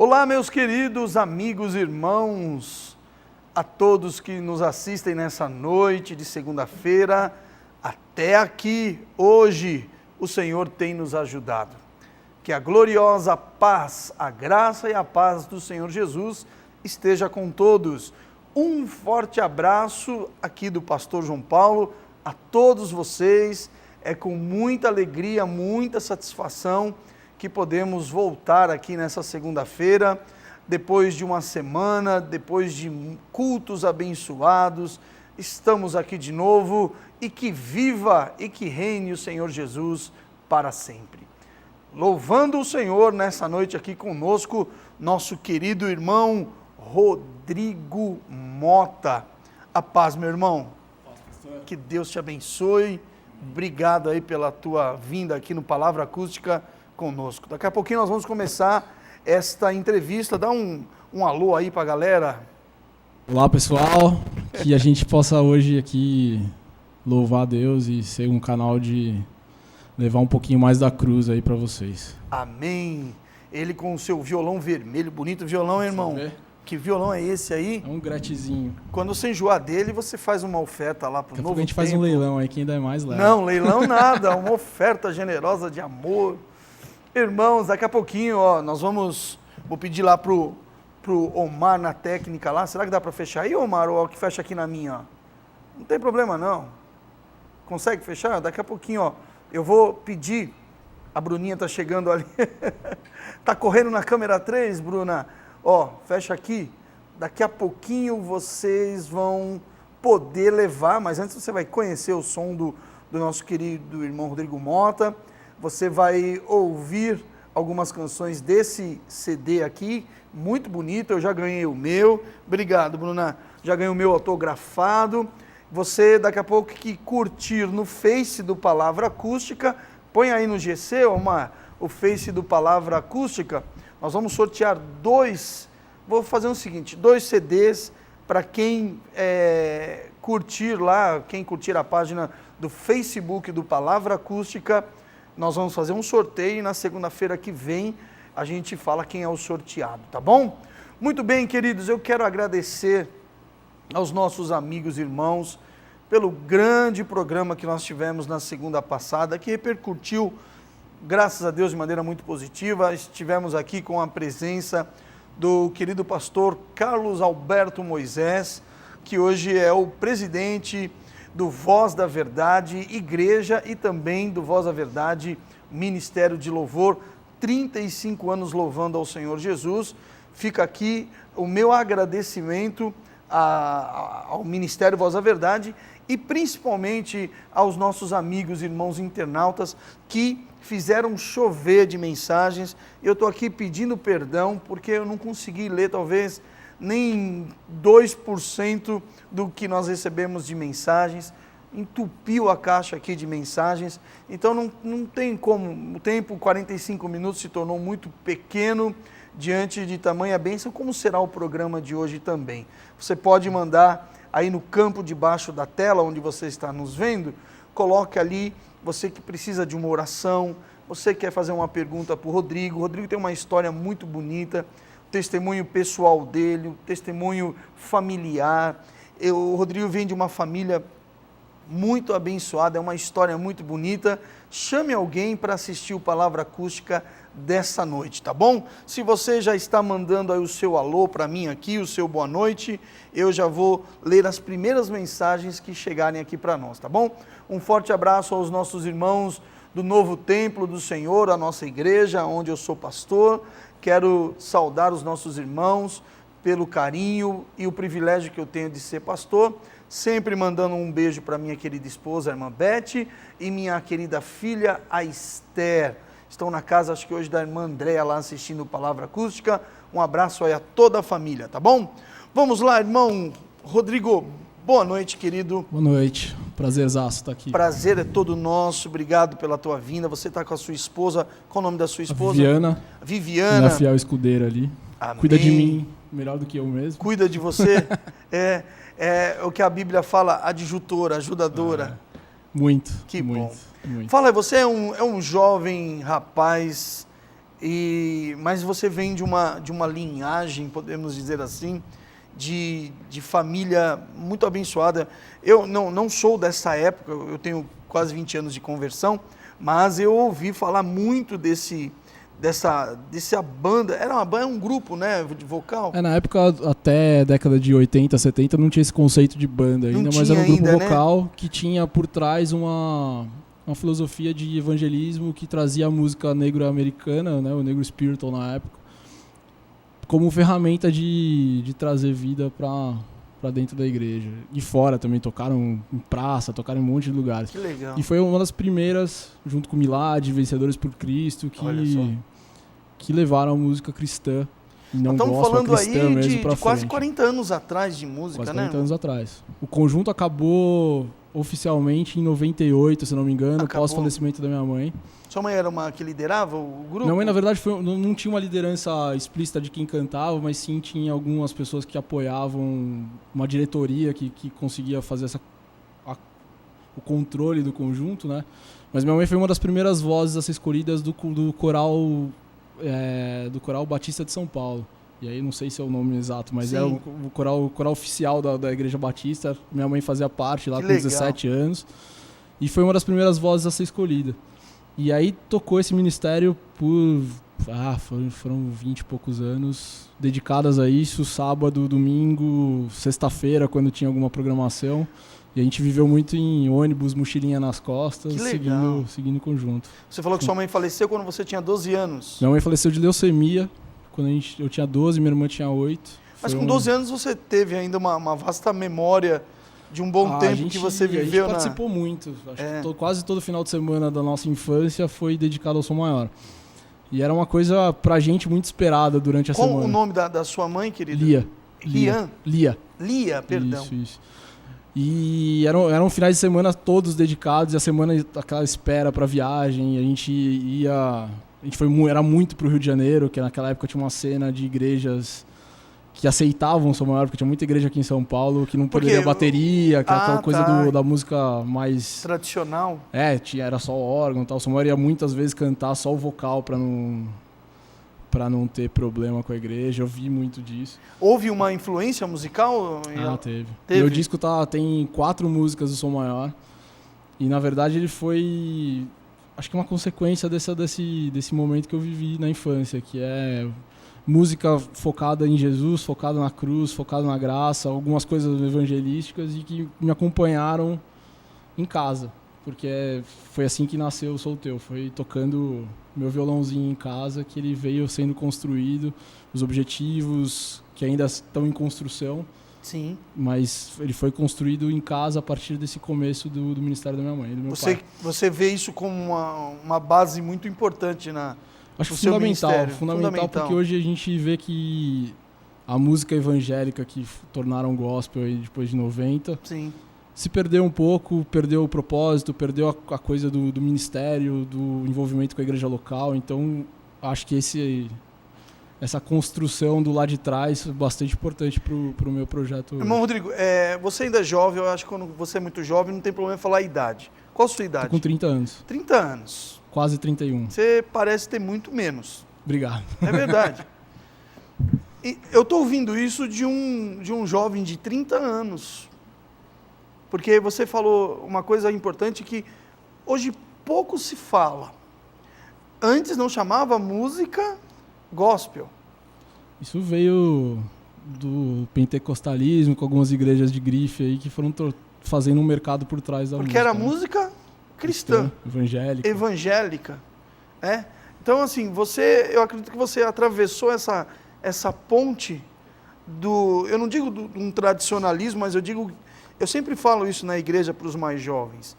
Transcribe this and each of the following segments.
Olá, meus queridos amigos, irmãos, a todos que nos assistem nessa noite de segunda-feira, até aqui, hoje, o Senhor tem nos ajudado. Que a gloriosa paz, a graça e a paz do Senhor Jesus esteja com todos. Um forte abraço aqui do pastor João Paulo a todos vocês. É com muita alegria, muita satisfação que podemos voltar aqui nessa segunda-feira, depois de uma semana, depois de cultos abençoados, estamos aqui de novo e que viva e que reine o Senhor Jesus para sempre. Louvando o Senhor nessa noite aqui conosco, nosso querido irmão Rodrigo Mota. A paz, meu irmão. Que Deus te abençoe. Obrigado aí pela tua vinda aqui no Palavra Acústica conosco. Daqui a pouquinho nós vamos começar esta entrevista. Dá um alô aí para a galera. Olá, pessoal. Que a gente possa hoje aqui louvar a Deus e ser um canal de levar um pouquinho mais da cruz aí para vocês. Amém. Ele com o seu violão vermelho, bonito violão, irmão. Que violão é esse aí? É um gratezinho. Quando você enjoar dele, você faz uma oferta lá pro Novo Tempo. A gente faz um leilão aí, que ainda é mais leve. Não, leilão nada, uma oferta generosa de amor. Irmãos, daqui a pouquinho, vou pedir lá pro Omar na técnica lá. Será que dá para fechar aí, Omar? Ou que fecha aqui na minha, ó? Não tem problema não. Consegue fechar? Daqui a pouquinho, eu vou pedir. A Bruninha tá chegando ali. Tá correndo na câmera 3, Bruna? Fecha aqui. Daqui a pouquinho vocês vão poder levar, mas antes você vai conhecer o som do nosso querido irmão Rodrigo Mota. Você vai ouvir algumas canções desse CD aqui, muito bonito. Eu já ganhei o meu. Obrigado, Bruna. Já ganhei o meu autografado. Você, daqui a pouco, que curtir no Face do Palavra Acústica, põe aí no GC, o Face do Palavra Acústica. Nós vamos sortear vou fazer o seguinte, 2 CDs para quem curtir lá, quem curtir a página do Facebook do Palavra Acústica. Nós vamos fazer um sorteio e na segunda-feira que vem a gente fala quem é o sorteado, tá bom? Muito bem, queridos, eu quero agradecer aos nossos amigos e irmãos pelo grande programa que nós tivemos na segunda passada, que repercutiu, graças a Deus, de maneira muito positiva. Estivemos aqui com a presença do querido pastor Carlos Alberto Moisés, que hoje é o presidente do Voz da Verdade Igreja e também do Voz da Verdade Ministério de Louvor, 35 anos louvando ao Senhor Jesus. Fica aqui o meu agradecimento ao Ministério Voz da Verdade e principalmente aos nossos amigos e irmãos internautas que fizeram chover de mensagens. Eu estou aqui pedindo perdão porque eu não consegui ler talvez nem 2% do que nós recebemos de mensagens, entupiu a caixa aqui de mensagens, então não tem como, o tempo, 45 minutos, se tornou muito pequeno diante de tamanha bênção, como será o programa de hoje também. Você pode mandar aí no campo debaixo da tela, onde você está nos vendo, coloque ali, você que precisa de uma oração, você quer fazer uma pergunta para o Rodrigo. O Rodrigo tem uma história muito bonita, testemunho pessoal dele, o testemunho familiar. O Rodrigo vem de uma família muito abençoada, é uma história muito bonita. Chame alguém para assistir o Palavra Acústica dessa noite, tá bom? Se você já está mandando aí o seu alô para mim aqui, o seu boa noite, eu já vou ler as primeiras mensagens que chegarem aqui para nós, tá bom? Um forte abraço aos nossos irmãos do Novo Templo do Senhor, a nossa igreja, onde eu sou pastor. Quero saudar os nossos irmãos pelo carinho e o privilégio que eu tenho de ser pastor, sempre mandando um beijo para minha querida esposa, a irmã Beth, e minha querida filha, a Esther. Estão na casa, acho que hoje, da irmã Andréa, lá assistindo Palavra Acústica. Um abraço aí a toda a família, tá bom? Vamos lá, irmão Rodrigo. Boa noite, querido. Boa noite. Prazerzaço estar aqui. Prazer é todo nosso. Obrigado pela tua vinda. Você está com a sua esposa. Qual o nome da sua esposa? Viviana. Minha fiel escudeira ali. Amém. Cuida de mim melhor do que eu mesmo. Cuida de você. É o que a Bíblia fala, adjutora, ajudadora. Muito. Que muito, bom. Muito. Fala, você é um jovem rapaz Mas você vem de uma linhagem, podemos dizer assim, de família muito abençoada. Eu não sou dessa época, eu tenho quase 20 anos de conversão, mas eu ouvi falar muito dessa banda. Era um grupo, né, de vocal? Na época, até década de 80, 70, não tinha esse conceito de banda ainda, mas era um grupo vocal, né, que tinha por trás uma filosofia de evangelismo que trazia a música negro-americana, né, o negro spiritual na época, como ferramenta de trazer vida para dentro da igreja. E fora também, tocaram em praça, tocaram em um monte de lugares. Que legal. E foi uma das primeiras, junto com Milad, Vencedores por Cristo, que levaram a música cristã. E não estamos falando cristã aí mesmo de quase 40 anos atrás de música, quase né? 40 anos atrás. O conjunto acabou oficialmente em 98, se não me engano, pós falecimento da minha mãe. Sua mãe era uma que liderava o grupo? Minha mãe, na verdade, não tinha uma liderança explícita de quem cantava, mas sim tinha algumas pessoas que apoiavam, uma diretoria que conseguia fazer o controle do conjunto, né? Mas minha mãe foi uma das primeiras vozes a ser escolhidas do coral Batista de São Paulo. E aí não sei se é o nome exato, mas é o coral oficial da Igreja Batista. Minha mãe fazia parte lá com 17 anos. E foi uma das primeiras vozes a ser escolhida. E aí tocou esse ministério por... foram 20 e poucos anos dedicadas a isso. Sábado, domingo, sexta-feira, quando tinha alguma programação. E a gente viveu muito em ônibus, mochilinha nas costas, seguindo o conjunto. Você falou que sua mãe faleceu quando você tinha 12 anos. Minha mãe faleceu de leucemia quando eu tinha 12, minha irmã tinha 8. Mas com 12 anos você teve ainda uma vasta memória de um bom tempo que você viveu. A gente participou muito. Acho que quase todo final de semana da nossa infância foi dedicado ao Som Maior. E era uma coisa pra gente muito esperada durante a semana. Qual o nome da sua mãe, querida? Lia, perdão. Isso. E eram finais de semana todos dedicados, e a semana aquela espera para viagem. A gente era muito pro Rio de Janeiro, que naquela época tinha uma cena de igrejas que aceitavam o Som Maior, porque tinha muita igreja aqui em São Paulo que não poderia bateria, aquela coisa da música mais tradicional. Era só órgão e tal. O Som Maior ia muitas vezes cantar só o vocal para não ter problema com a igreja. Eu vi muito disso. Houve uma influência musical? Teve. Meu disco tem 4 músicas do Som Maior. E, na verdade, ele foi... Acho que uma consequência desse momento que eu vivi na infância, que é música focada em Jesus, focada na cruz, focada na graça, algumas coisas evangelísticas, e que me acompanharam em casa. Porque foi assim que nasceu o Sou Teu. Foi tocando meu violãozinho em casa que ele veio sendo construído, os objetivos que ainda estão em construção. Sim. Mas ele foi construído em casa a partir desse começo do ministério da minha mãe e do meu pai. Você vê isso como uma base muito importante Acho no seu ministério? Fundamental, porque hoje a gente vê que a música evangélica que tornaram gospel aí depois de 90... Sim. Se perdeu um pouco, perdeu o propósito, perdeu a coisa do ministério, do envolvimento com a igreja local. Então, acho que essa construção do lado de trás é bastante importante para o meu projeto. Irmão Rodrigo, você ainda é jovem, eu acho que quando você é muito jovem não tem problema falar a idade. Qual a sua idade? Tô com 30 anos. 30 anos. Quase 31. Você parece ter muito menos. Obrigado. É verdade. E eu estou ouvindo isso de um jovem de 30 anos. Porque você falou uma coisa importante que hoje pouco se fala. Antes não chamava música gospel. Isso veio do pentecostalismo, com algumas igrejas de grife aí que foram fazendo um mercado por trás da música. Porque era música cristã. Evangélica. Então, assim, eu acredito que você atravessou essa ponte eu não digo de um tradicionalismo, mas eu sempre falo isso na igreja para os mais jovens,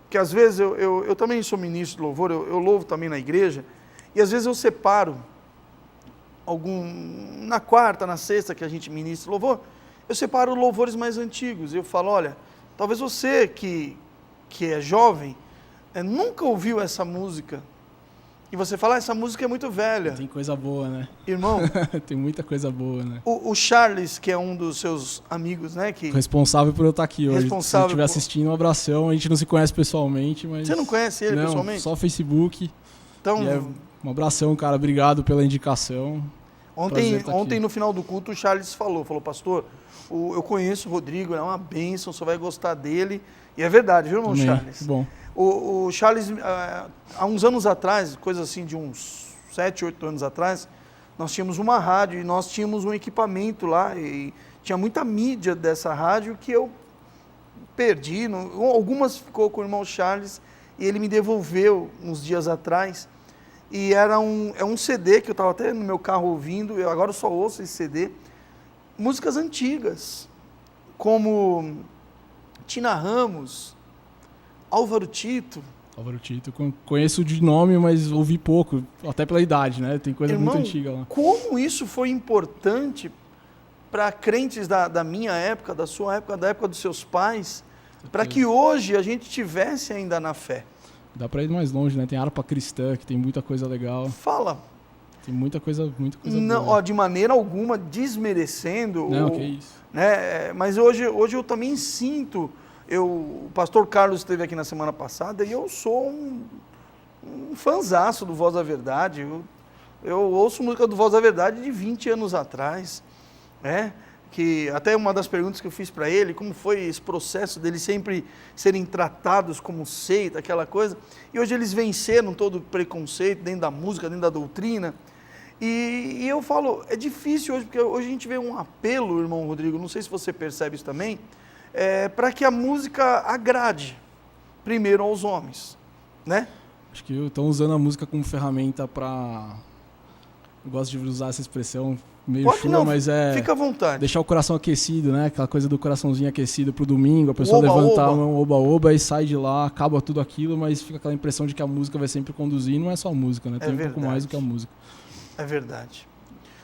que às vezes eu também sou ministro de louvor, eu louvo também na igreja, e às vezes eu separo na quarta, na sexta que a gente ministra louvor, eu separo louvores mais antigos, eu falo, olha, talvez você que é jovem, nunca ouviu essa música, e você fala, essa música é muito velha. Tem coisa boa, né? Irmão... Tem muita coisa boa, né? O Charles, que é um dos seus amigos, né? Responsável por eu estar aqui hoje. Se ele estiver assistindo, um abração. A gente não se conhece pessoalmente, mas... Você não conhece ele pessoalmente? Só Facebook. Então, Um abração, cara. Obrigado pela indicação. Ontem no final do culto, o Charles falou, pastor, eu conheço o Rodrigo, é uma bênção, você vai gostar dele. E é verdade, viu, irmão Também, Charles? bom. O Charles, há uns anos atrás, coisa assim de uns 7, 8 anos atrás, nós tínhamos uma rádio e nós tínhamos um equipamento lá e tinha muita mídia dessa rádio que eu perdi. Algumas ficou com o irmão Charles e ele me devolveu uns dias atrás. E é um CD que eu estava até no meu carro ouvindo, agora eu só ouço esse CD. Músicas antigas, como Tina Ramos, Álvaro Tito. Álvaro Tito, conheço de nome, mas ouvi pouco, até pela idade, né? Tem coisa muito antiga lá. Como isso foi importante para crentes da minha época, da sua época, da época dos seus pais, para que hoje a gente tivesse ainda na fé. Dá para ir mais longe, né? Tem harpa cristã, que tem muita coisa legal. Fala. Tem muita coisa não, boa. Ó, de maneira alguma desmerecendo. Não, que isso. Né? Mas hoje eu também sinto. O pastor Carlos esteve aqui na semana passada e eu sou um fanzaço do Voz da Verdade. Eu ouço música do Voz da Verdade de 20 anos atrás. Né? Que até uma das perguntas que eu fiz para ele, como foi esse processo deles sempre serem tratados como seita, aquela coisa, e hoje eles venceram todo o preconceito dentro da música, dentro da doutrina, e eu falo, é difícil hoje, porque hoje a gente vê um apelo, irmão Rodrigo, não sei se você percebe isso também, para que a música agrade, primeiro aos homens, né? Acho que estão usando a música como ferramenta para, eu gosto de usar essa expressão, meio chula, mas fica à vontade. Deixar o coração aquecido, né? Aquela coisa do coraçãozinho aquecido pro domingo, a pessoa levantar um oba-oba e sai de lá, acaba tudo aquilo, mas fica aquela impressão de que a música vai sempre conduzir, não é só a música, né? Tem um pouco mais do que a música. É verdade.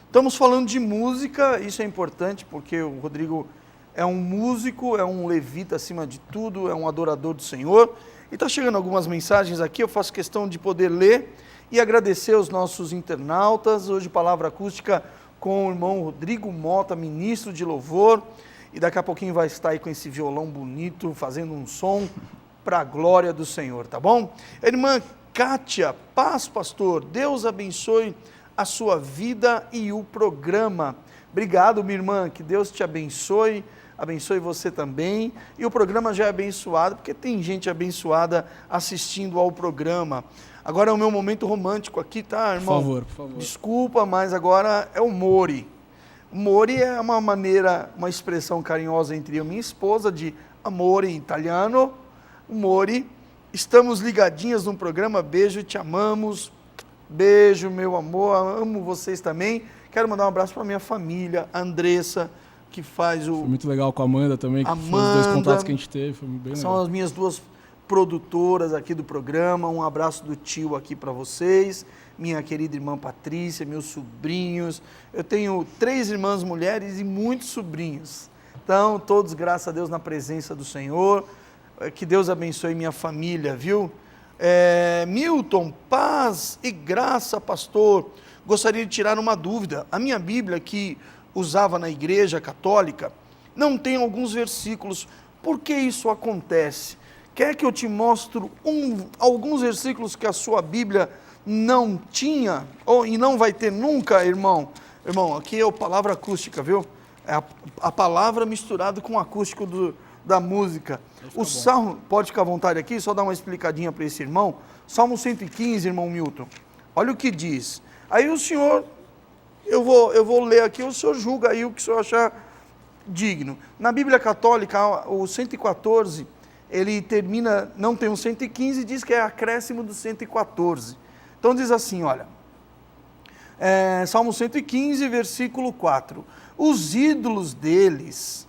Estamos falando de música, isso é importante, porque o Rodrigo é um músico, é um levita acima de tudo, é um adorador do Senhor, e está chegando algumas mensagens aqui, eu faço questão de poder ler e agradecer aos nossos internautas. Hoje, Palavra Acústica com o irmão Rodrigo Mota, ministro de louvor, e daqui a pouquinho vai estar aí com esse violão bonito, fazendo um som para a glória do Senhor, tá bom? Irmã Kátia, paz, pastor, Deus abençoe a sua vida e o programa. Obrigado, minha irmã, que Deus te abençoe você também, e o programa já é abençoado, porque tem gente abençoada assistindo ao programa. Agora é o meu momento romântico aqui, tá, irmão? Por favor. Desculpa, mas agora é o Mori. Mori é uma expressão carinhosa entre eu e minha esposa, de amore em italiano. Mori, estamos ligadinhas no programa, beijo, te amamos. Beijo, meu amor, amo vocês também. Quero mandar um abraço para minha família, a Andressa, que faz o... Foi muito legal com a Amanda também, que foi os 2 contatos que a gente teve, foi bem legal. São as minhas 2 produtoras aqui do programa, um abraço do tio aqui para vocês, minha querida irmã Patrícia, meus sobrinhos, eu tenho 3 irmãs mulheres e muitos sobrinhos, então todos, graças a Deus, na presença do Senhor, que Deus abençoe minha família, viu? Milton, paz e graça, pastor, gostaria de tirar uma dúvida, a minha Bíblia que usava na igreja católica, não tem alguns versículos, por que isso acontece? Quer que eu te mostre alguns versículos que a sua Bíblia não tinha, e não vai ter nunca, irmão? Irmão, aqui é a palavra acústica, viu? É a palavra misturada com o acústico da música. O Salmo, pode ficar à vontade aqui, só dar uma explicadinha para esse irmão. Salmo 115, irmão Milton. Olha o que diz. Aí o senhor, eu vou ler aqui, o senhor julga aí o que o senhor achar digno. Na Bíblia Católica, o 114... ele termina, não tem um 115, diz que é acréscimo do 114. Então diz assim, olha, Salmo 115, versículo 4. Os ídolos deles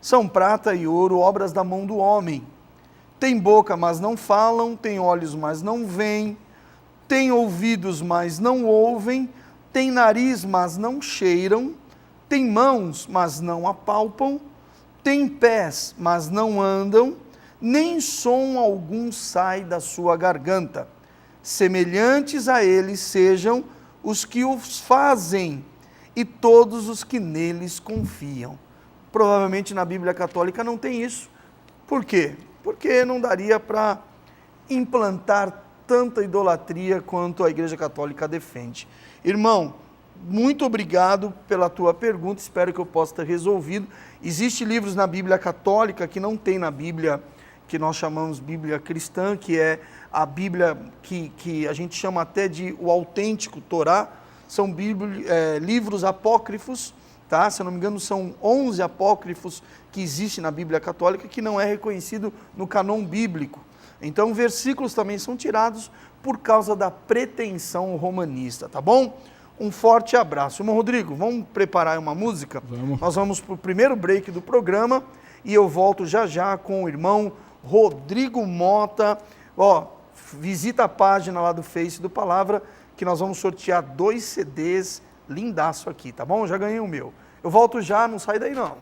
são prata e ouro, obras da mão do homem. Tem boca, mas não falam, tem olhos, mas não veem, tem ouvidos, mas não ouvem, tem nariz, mas não cheiram, tem mãos, mas não apalpam, tem pés, mas não andam, nem som algum sai da sua garganta. Semelhantes a eles sejam os que os fazem e todos os que neles confiam. Provavelmente na Bíblia Católica não tem isso. Por quê? Porque não daria para implantar tanta idolatria quanto a Igreja Católica defende. Irmão, muito obrigado pela tua pergunta, espero que eu possa ter resolvido. Existem livros na Bíblia Católica que não tem na Bíblia, que nós chamamos Bíblia Cristã, que é a Bíblia que a gente chama até de o autêntico Torá. São livros apócrifos, tá? Se eu não me engano, são 11 apócrifos que existem na Bíblia Católica, que não é reconhecido no canon bíblico. Então, versículos também são tirados por causa da pretensão romanista, tá bom? Um forte abraço. Irmão Rodrigo, vamos preparar uma música? Vamos. Nós vamos para o primeiro break do programa e eu volto já já com o irmão Rodrigo Mota. Ó, visita a página lá do Face do Palavra, que nós vamos sortear 2 CDs lindaço aqui, tá bom? Já ganhei o meu. Eu volto já, não sai daí não.